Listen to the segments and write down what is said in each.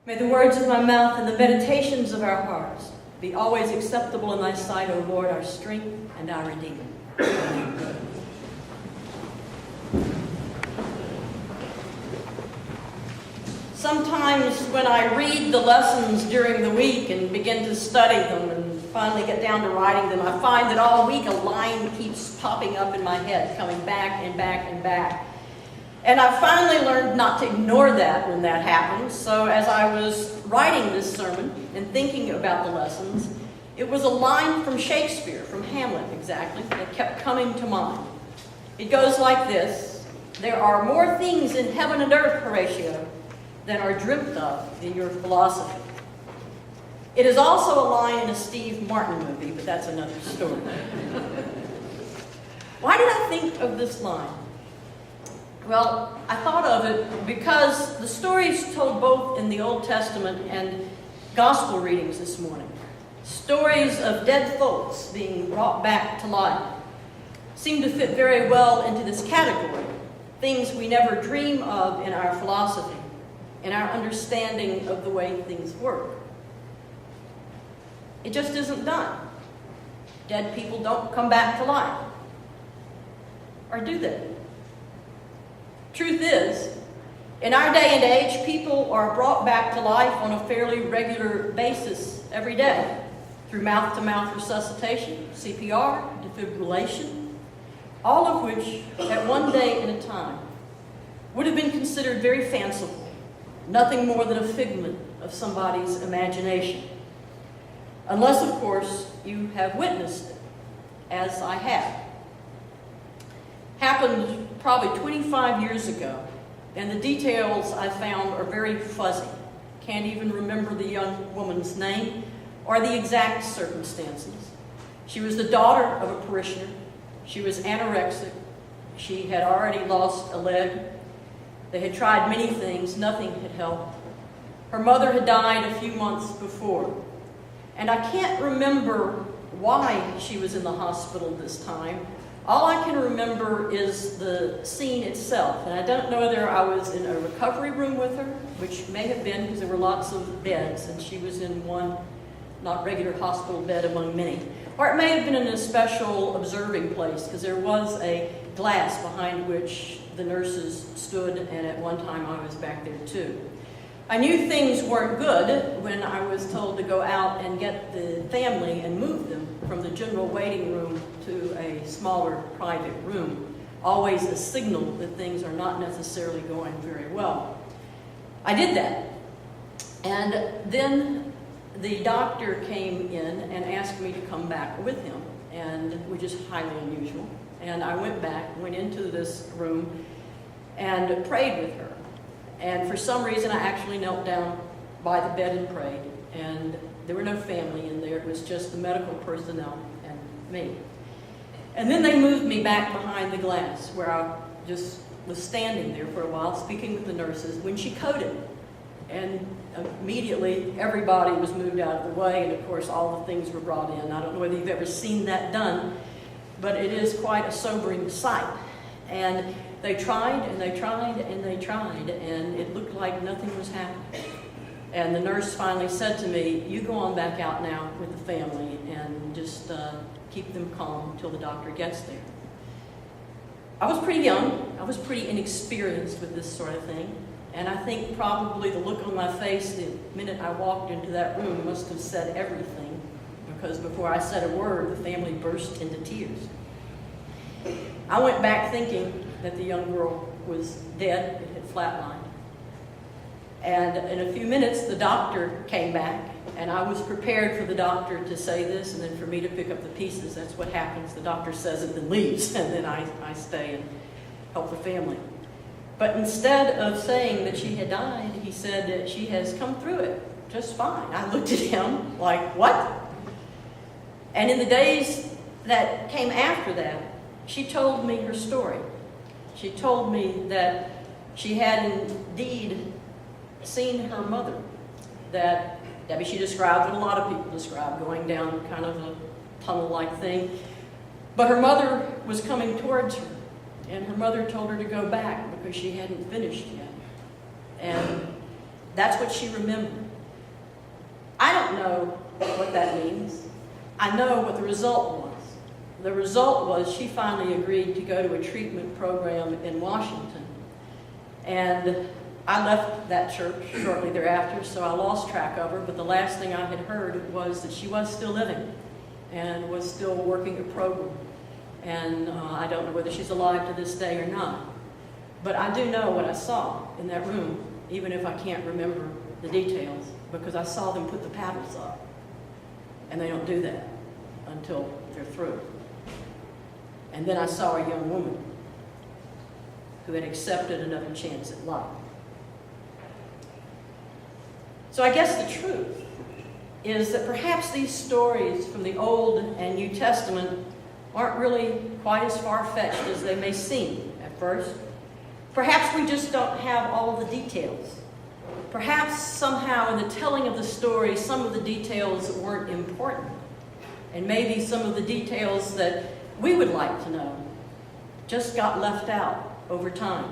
May the words of my mouth and the meditations of our hearts be always acceptable in thy sight, O Lord, our strength and our Redeemer. Amen. Sometimes when I read the lessons during the week and begin to study them and finally get down to writing them, I find that all week a line keeps popping up in my head, coming back and back and back. And I finally learned not to ignore that when that happens. So as I was writing this sermon and thinking about the lessons, it was a line from Shakespeare, from Hamlet exactly, that kept coming to mind. It goes like this: "There are more things in heaven and earth, Horatio, than are dreamt of in your philosophy." It is also a line in a Steve Martin movie, but that's another story. Why did I think of this line? Well, I thought of it because the stories told both in the Old Testament and gospel readings this morning, stories of dead folks being brought back to life, seem to fit very well into this category. Things we never dream of in our philosophy, in our understanding of the way things work. It just isn't done. Dead people don't come back to life. Or do they? Truth is, in our day and age, people are brought back to life on a fairly regular basis every day through mouth-to-mouth resuscitation, CPR, defibrillation, all of which at one day at a time would have been considered very fanciful, nothing more than a figment of somebody's imagination. Unless, of course, you have witnessed it, as I have. Happened probably 25 years ago, and the details I found are very fuzzy. Can't even remember the young woman's name or the exact circumstances. She was the daughter of a parishioner. She was anorexic. She had already lost a leg. They had tried many things. Nothing had helped. Her mother had died a few months before. And I can't remember why she was in the hospital this time. All I can remember is the scene itself. And I don't know whether I was in a recovery room with her, which may have been because there were lots of beds, and she was in one not regular hospital bed among many. Or it may have been in a special observing place, because there was a glass behind which the nurses stood, and at one time I was back there too. I knew things weren't good when I was told to go out and get the family and move them from the general waiting room to a smaller private room. Always a signal that things are not necessarily going very well. I did that. And then the doctor came in and asked me to come back with him, and which is highly unusual. And I went back, went into this room, and prayed with her. And for some reason, I actually knelt down by the bed and prayed. And there were no family in there. It was just the medical personnel and me. And then they moved me back behind the glass, where I just was standing there for a while, speaking with the nurses, when she coded. And immediately, everybody was moved out of the way, and of course, all the things were brought in. I don't know whether you've ever seen that done, but it is quite a sobering sight. And they tried, and they tried, and they tried, and it looked like nothing was happening. And the nurse finally said to me, "You go on back out now with the family and just keep them calm until the doctor gets there." I was pretty young. I was pretty inexperienced with this sort of thing. And I think probably the look on my face the minute I walked into that room must have said everything, because before I said a word, the family burst into tears. I went back thinking that the young girl was dead. It had flatlined. And in a few minutes, the doctor came back, and I was prepared for the doctor to say this and then for me to pick up the pieces. That's what happens. The doctor says it and leaves, and then I stay and help the family. But instead of saying that she had died, he said that she has come through it just fine. I looked at him like, what? And in the days that came after that, she told me her story. She told me that she had indeed seen her mother, that Debbie, she described what a lot of people describe, going down kind of a tunnel-like thing. But her mother was coming towards her, and her mother told her to go back because she hadn't finished yet. And That's what she remembered. I don't know what that means. I know what the result was. The result was she finally agreed to go to a treatment program in Washington. And I left that church shortly thereafter, so I lost track of her, but the last thing I had heard was that she was still living and was still working a program. And I don't know whether she's alive to this day or not. But I do know what I saw in that room, even if I can't remember the details, because I saw them put the paddles up. And they don't do that until they're through. And then I saw a young woman who had accepted another chance at life. So I guess the truth is that perhaps these stories from the Old and New Testament aren't really quite as far-fetched as they may seem at first. Perhaps we just don't have all of the details. Perhaps somehow in the telling of the story, some of the details weren't important. And maybe some of the details that we would like to know just got left out over time.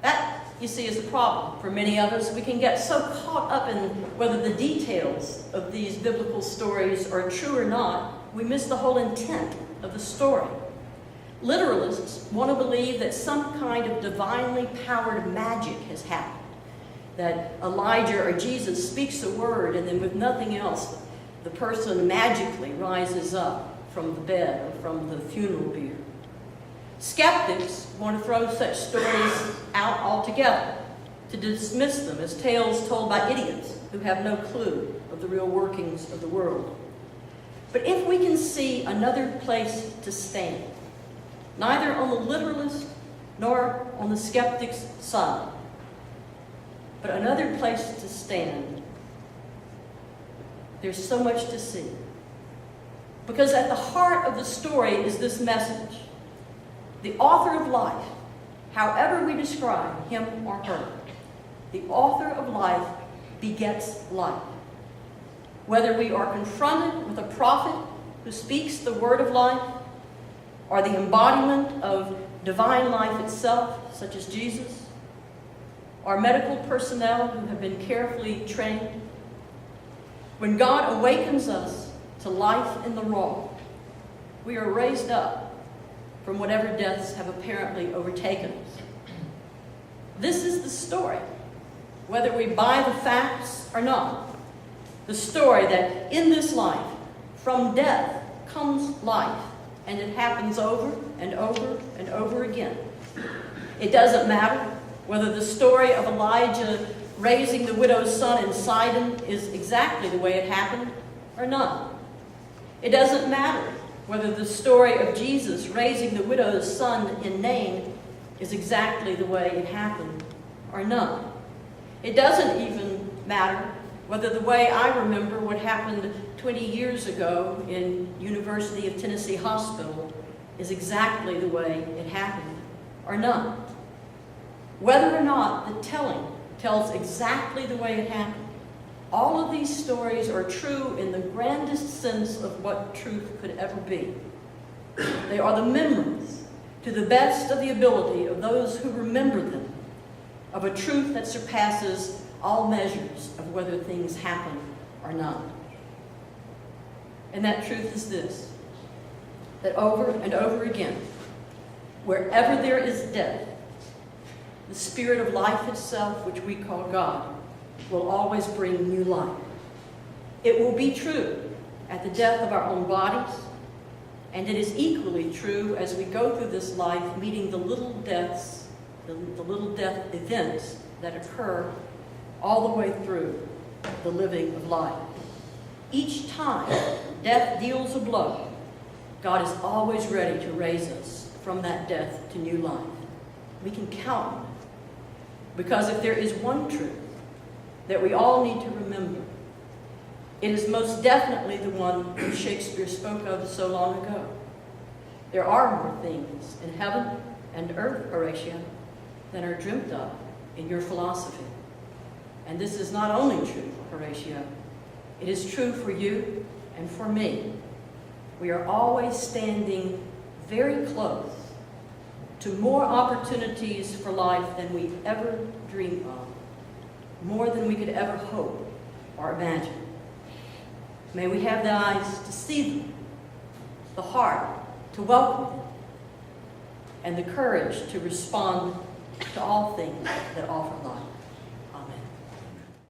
That, you see, is the problem for many of us. We can get so caught up in whether the details of these biblical stories are true or not, we miss the whole intent of the story. Literalists want to believe that some kind of divinely powered magic has happened, that Elijah or Jesus speaks a word and then with nothing else, the person magically rises up from the bed or from the funeral bier. Skeptics want to throw such stories out altogether, to dismiss them as tales told by idiots who have no clue of the real workings of the world. But if we can see another place to stand, neither on the literalist nor on the skeptic's side, but another place to stand, there's so much to see. Because at the heart of the story is this message. The author of life, however we describe him or her, the author of life begets life. Whether we are confronted with a prophet who speaks the word of life, or the embodiment of divine life itself, such as Jesus, or medical personnel who have been carefully trained, when God awakens us to life in the raw, we are raised up from whatever deaths have apparently overtaken us. This is the story, whether we buy the facts or not. The story that in this life, from death comes life, and it happens over and over and over again. It doesn't matter whether the story of Elijah raising the widow's son in Sidon is exactly the way it happened or not. It doesn't matter whether the story of Jesus raising the widow's son in Nain is exactly the way it happened or not. It doesn't even matter whether the way I remember what happened 20 years ago in University of Tennessee Hospital is exactly the way it happened or not. Whether or not the telling tells exactly the way it happened. All of these stories are true in the grandest sense of what truth could ever be. They are the memories, to the best of the ability of those who remember them, of a truth that surpasses all measures of whether things happen or not. And that truth is this, that over and over again, wherever there is death, the spirit of life itself, which we call God, will always bring new life. It will be true at the death of our own bodies, and it is equally true as we go through this life meeting the little deaths, the little death events that occur all the way through the living of life. Each time death deals a blow, God is always ready to raise us from that death to new life. We can count on it. Because if there is one truth that we all need to remember, it is most definitely the one that Shakespeare spoke of so long ago. There are more things in heaven and earth, Horatio, than are dreamt of in your philosophy. And this is not only true, Horatio, it is true for you and for me. We are always standing very close to more opportunities for life than we ever dream of, more than we could ever hope or imagine. May we have the eyes to see them, the heart to welcome them, and the courage to respond to all things that offer life.